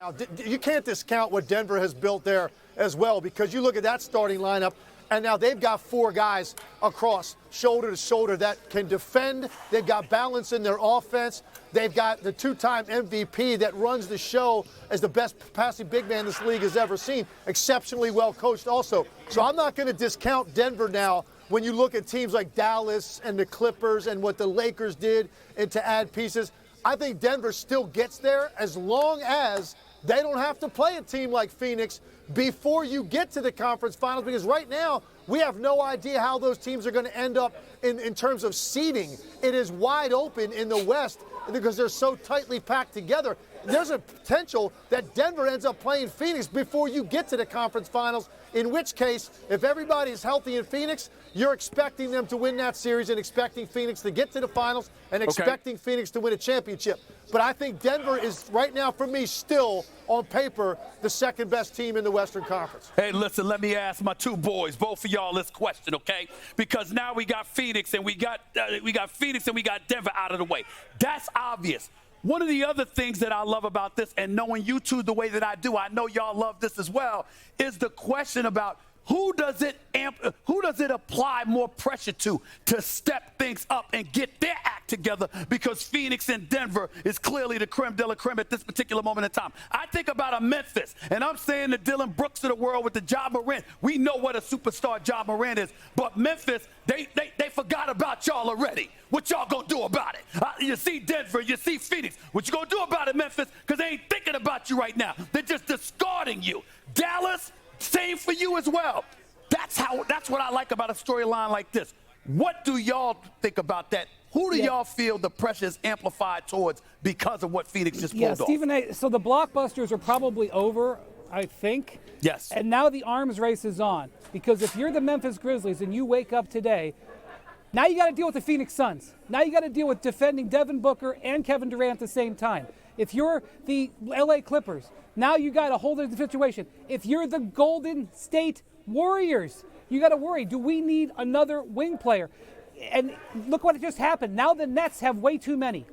Now, you can't discount what Denver has built there as well, because you look at that starting lineup, and now they've got 4 guys across, shoulder to shoulder, that can defend. They've got balance in their offense. They've got the 2-time MVP that runs the show as the best passing big man this league has ever seen. Exceptionally well coached also. So I'm not going to discount Denver now when you look at teams like Dallas and the Clippers and what the Lakers did and to add pieces. I think Denver still gets there as long as they don't have to play a team like Phoenix before you get to the conference finals, because right now we have no idea how those teams are going to end up in terms of seeding. It is wide open in the West because they're so tightly packed together. There's a potential that Denver ends up playing Phoenix before you get to the conference finals, in which case, if everybody is healthy in Phoenix, you're expecting them to win that series and expecting Phoenix to get to the finals and expecting Phoenix to win a championship. But I think Denver is, right now, for me, still, on paper, the second best team in the Western Conference. Hey, listen, let me ask my 2 boys, both of y'all, this question, okay? Because now we got Phoenix and we got Denver out of the way. That's obvious. One of the other things that I love about this, and knowing you two the way that I do, I know y'all love this as well, is the question about who does it apply more pressure to step things up and get their act together, because Phoenix and Denver is clearly the creme de la creme at this particular moment in time. I think about a Memphis, and I'm saying the Dylan Brooks of the world with the Ja Morant. We know what a superstar Ja Morant is, but Memphis, they forgot about y'all already. What y'all gonna do about it? You see Denver, you see Phoenix. What you gonna do about it, Memphis? Because they ain't thinking about you right now. They're just discarding you. Dallas, same for you as well. That's what I like about a storyline like this. What do y'all think about that? Who do y'all feel the pressure is amplified towards because of what Phoenix just pulled off? Stephen A., so the blockbusters are probably over, I think. Yes. And now the arms race is on. Because if you're the Memphis Grizzlies and you wake up today, now you got to deal with the Phoenix Suns. Now you got to deal with defending Devin Booker and Kevin Durant at the same time. If you're the LA Clippers, now you got a whole different situation. If you're the Golden State Warriors, you got to worry, do we need another wing player? And look what just happened. Now the Nets have way too many.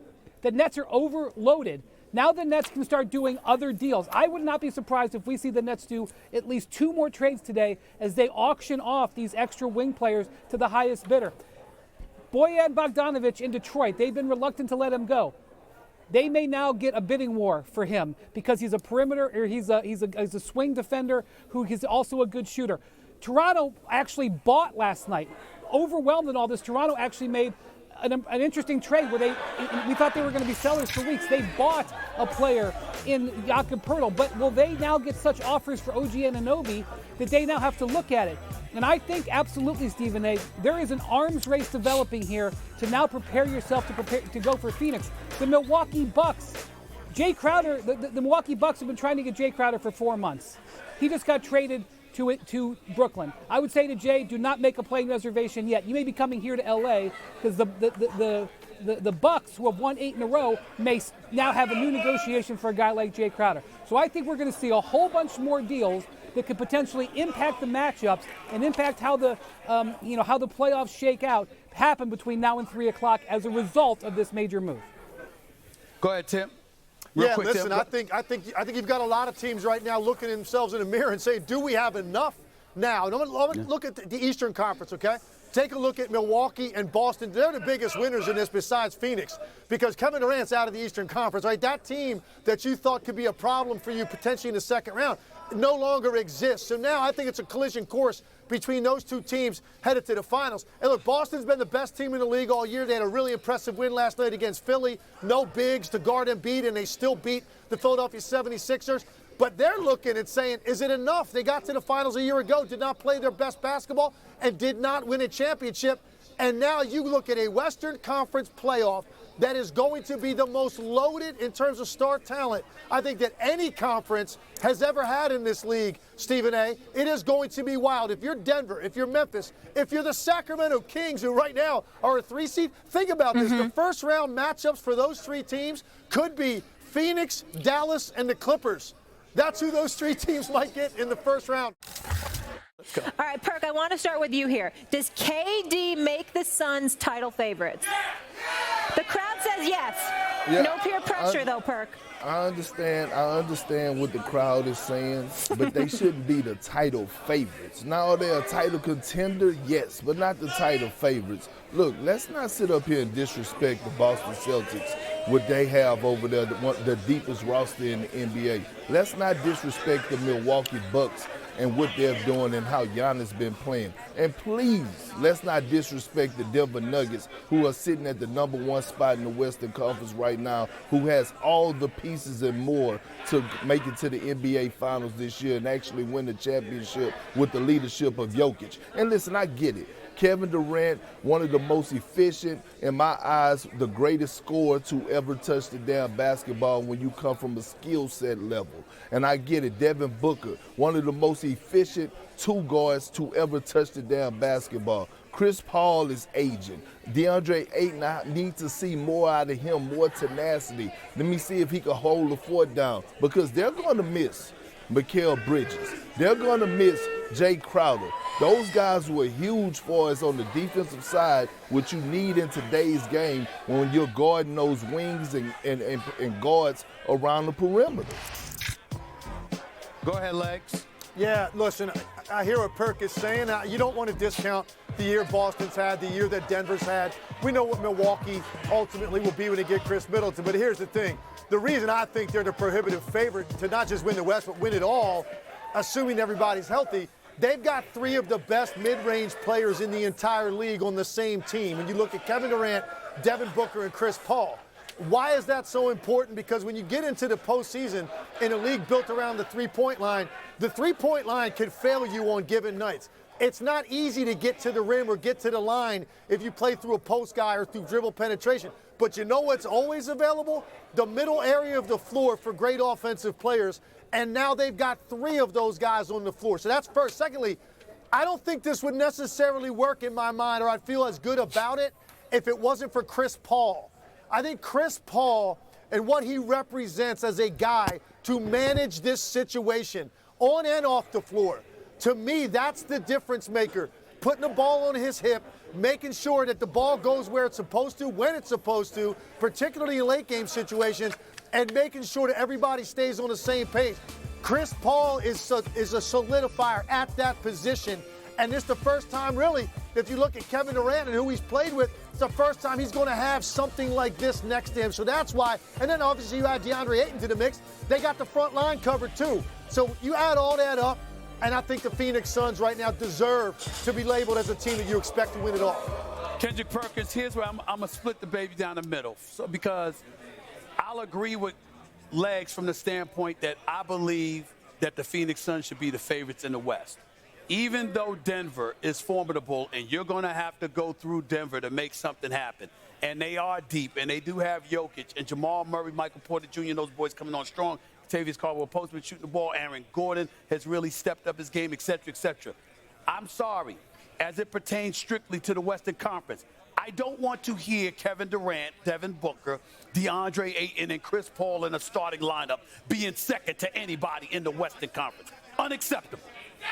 The Nets are overloaded. Now the Nets can start doing other deals. I would not be surprised if we see the Nets do at least 2 more trades today as they auction off these extra wing players to the highest bidder. Bojan Bogdanovic in Detroit, they've been reluctant to let him go. They may now get a bidding war for him because he's a perimeter, or he's a swing defender who is also a good shooter. Toronto actually bought last night. Overwhelmed in all this, Toronto actually made an interesting trade where we thought they were going to be sellers for weeks. They bought a player in Jakob Poeltl, but will they now get such offers for OG Anunoby that they now have to look at it? And I think absolutely, Stephen A., there is an arms race developing here to now prepare yourself to go for Phoenix. The Milwaukee Bucks, Jay Crowder, the Milwaukee Bucks have been trying to get Jay Crowder for 4 months. He just got traded to Brooklyn. I would say to Jay, do not make a playing reservation yet. You may be coming here to LA because the Bucks, who have won 8 in a row, may now have a new negotiation for a guy like Jay Crowder. So I think we're going to see a whole bunch more deals that could potentially impact the matchups and impact how the playoffs shake out happen between now and 3 o'clock as a result of this major move. Go ahead, Tim. Listen, I think you've got a lot of teams right now looking at themselves in the mirror and saying, do we have enough now? Look at the Eastern Conference, okay? Take a look at Milwaukee and Boston. They're the biggest winners in this besides Phoenix because Kevin Durant's out of the Eastern Conference, right? That team that you thought could be a problem for you potentially in the second round no longer exists. So now I think it's a collision course between those 2 teams headed to the finals. And look, Boston's been the best team in the league all year. They had a really impressive win last night against Philly. No bigs to guard Embiid, and they still beat the Philadelphia 76ers. But they're looking and saying, is it enough? They got to the finals a year ago, did not play their best basketball, and did not win a championship. And now you look at a Western Conference playoff that is going to be the most loaded in terms of star talent I think that any conference has ever had in this league, Stephen A. It is going to be wild. If you're Denver, if you're Memphis, if you're the Sacramento Kings, who right now are a 3 seed, think about this. The first round matchups for those 3 teams could be Phoenix, Dallas, and the Clippers. That's who those 3 teams might get in the first round. All right, Perk, I want to start with you here. Does KD make the Suns title favorites? The crowd says says yes. Yeah, No peer pressure, though, Perk. I understand what the crowd is saying, but they shouldn't be the title favorites. Now they're a title contender, yes, but not the title favorites. Look, let's not sit up here and disrespect the Boston Celtics, what they have over there, the deepest roster in the NBA. Let's not disrespect the Milwaukee Bucks and what they're doing and how Giannis been playing. And please, let's not disrespect the Denver Nuggets, who are sitting at the #1 spot in the Western Conference right now, who has all the pieces and more to make it to the NBA Finals this year and actually win the championship with the leadership of Jokic. And listen, I get it. Kevin Durant, one of the most efficient, in my eyes, the greatest scorer to ever touch the damn basketball when you come from a skill set level. And I get it. Devin Booker, one of the most efficient two guards to ever touch the damn basketball. Chris Paul is aging. DeAndre Ayton, I need to see more out of him, more tenacity. Let me see if he can hold the fort down, because they're going to miss Mikal Bridges. They're going to miss Jay Crowder. Those guys were huge for us on the defensive side, which you need in today's game when you're guarding those wings and guards around the perimeter. Go ahead, Legs. Yeah, listen, I hear what Perk is saying. You don't want to discount the year Boston's had, the year that Denver's had. We know what Milwaukee ultimately will be when they get Chris Middleton. But here's the thing. The reason I think they're the prohibitive favorite to not just win the West, but win it all, assuming everybody's healthy, they've got three of the best mid-range players in the entire league on the same team. When you look at Kevin Durant, Devin Booker, and Chris Paul. Why is that so important? Because when you get into the postseason in a league built around the three-point line, the three-point line can fail you on given nights. It's not easy to get to the rim or get to the line if you play through a post guy or through dribble penetration. But you know what's always available? The middle area of the floor for great offensive players. And now they've got three of those guys on the floor. So that's first. Secondly, I don't think this would necessarily work in my mind, or I'd feel as good about it if it wasn't for Chris Paul. I think Chris Paul and what he represents as a guy to manage this situation on and off the floor, to me, that's the difference maker. Putting the ball on his hip, making sure that the ball goes where it's supposed to, when it's supposed to, particularly in late game situations, and making sure that everybody stays on the same page. Chris Paul is a solidifier at that position. And it's the first time, really, if you look at Kevin Durant and who he's played with, it's the first time he's going to have something like this next to him. So that's why. And then obviously you add DeAndre Ayton to the mix. They got the front line covered too. So you add all that up, and I think the Phoenix Suns right now deserve to be labeled as a team that you expect to win it all. Kendrick Perkins, here's where I'm going to split the baby down the middle. So because I'll agree with Legs from the standpoint that I believe that the Phoenix Suns should be the favorites in the West. Even though Denver is formidable and you're going to have to go through Denver to make something happen, and they are deep, and they do have Jokic and Jamal Murray, Michael Porter Jr., and those boys coming on strong, Tavius Caldwell-Pope shooting the ball, Aaron Gordon has really stepped up his game, et cetera, et cetera. I'm sorry, as it pertains strictly to the Western Conference, I don't want to hear Kevin Durant, Devin Booker, DeAndre Ayton, and Chris Paul in a starting lineup being second to anybody in the Western Conference. Unacceptable.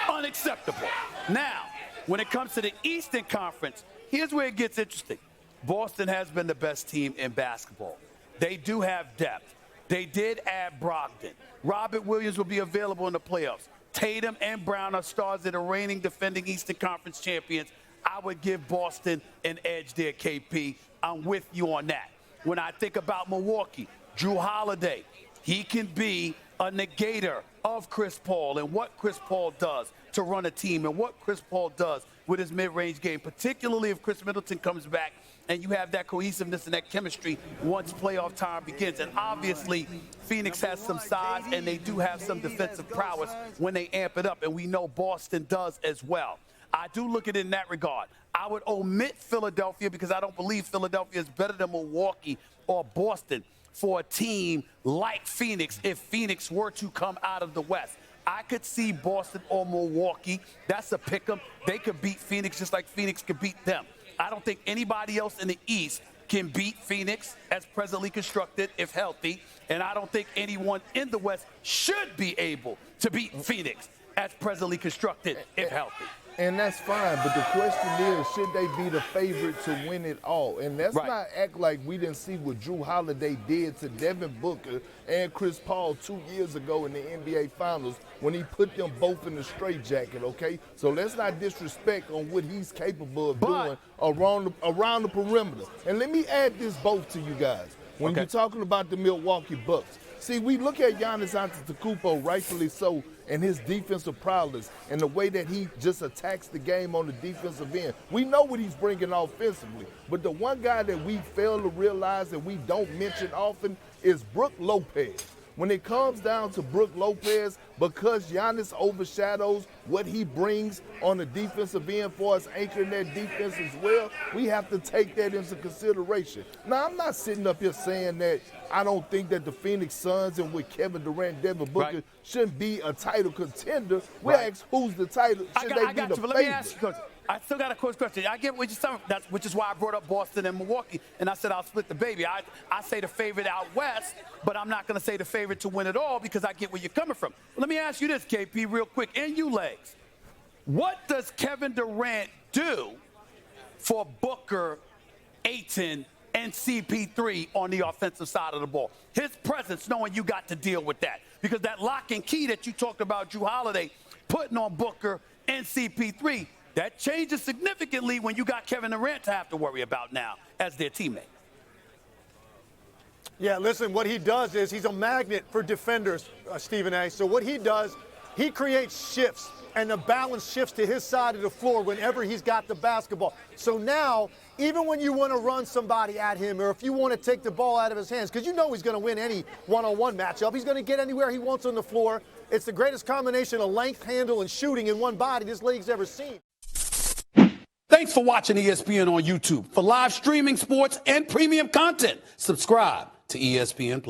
Unacceptable. Now, when it comes to the Eastern Conference, here's where it gets interesting. Boston has been the best team in basketball. They do have depth. They did add Brogdon. Robert Williams will be available in the playoffs. Tatum and Brown are stars that are reigning defending Eastern Conference champions. I would give Boston an edge there, KP. I'm with you on that. When I think about Milwaukee, Drew Holiday, he can be a negator of Chris Paul and what Chris Paul does to run a team and what Chris Paul does with his mid-range game, particularly if Chris Middleton comes back and you have that cohesiveness and that chemistry once playoff time begins. And obviously, Phoenix has some size and they do have some defensive prowess when they amp it up, and we know Boston does as well. I do look at it in that regard. I would omit Philadelphia because I don't believe Philadelphia is better than Milwaukee or Boston for a team like Phoenix if Phoenix were to come out of the West. I could see Boston or Milwaukee. That's a pick 'em. They could beat Phoenix just like Phoenix could beat them. I don't think anybody else in the East can beat Phoenix as presently constructed if healthy, and I don't think anyone in the West should be able to beat Phoenix as presently constructed if healthy. And that's fine, but the question is, should they be the favorite to win it all? And let's not act like we didn't see what Drew Holiday did to Devin Booker and Chris Paul 2 years ago in the NBA Finals when he put them both in the straitjacket, okay? So let's not disrespect on what he's capable of doing around the perimeter. And let me add this both to you guys. When you're talking about the Milwaukee Bucks, see, we look at Giannis Antetokounmpo, rightfully so, and his defensive prowess and the way that he just attacks the game on the defensive end. We know what he's bringing offensively, but the one guy that we fail to realize that we don't mention often is Brook Lopez. When it comes down to Brook Lopez, because Giannis overshadows what he brings on the defensive end for us anchoring that defense as well, we have to take that into consideration. Now, I'm not sitting up here saying that I don't think that the Phoenix Suns and with Kevin Durant, Devin Booker shouldn't be a title contender. We ask who's the title, should they be the favorite? Let me ask you, I still got a quick question. I get what you're saying, which is why I brought up Boston and Milwaukee, and I said I'll split the baby. I say the favorite out west, but I'm not going to say the favorite to win it all because I get where you're coming from. Let me ask you this, KP, real quick, and you, Legs. What does Kevin Durant do for Booker, Ayton, and CP3 on the offensive side of the ball? His presence, knowing you got to deal with that. Because that lock and key that you talked about, Drew Holiday, putting on Booker and CP3, that changes significantly when you got Kevin Durant to have to worry about now as their teammate. Yeah, listen, what he does is he's a magnet for defenders, Stephen A. So what he does, he creates shifts, and the balance shifts to his side of the floor whenever he's got the basketball. So now, even when you want to run somebody at him or if you want to take the ball out of his hands, because you know he's going to win any one-on-one matchup, he's going to get anywhere he wants on the floor. It's the greatest combination of length, handle, and shooting in one body this league's ever seen. Thanks for watching ESPN on YouTube. For live streaming, sports, and premium content, subscribe to ESPN+.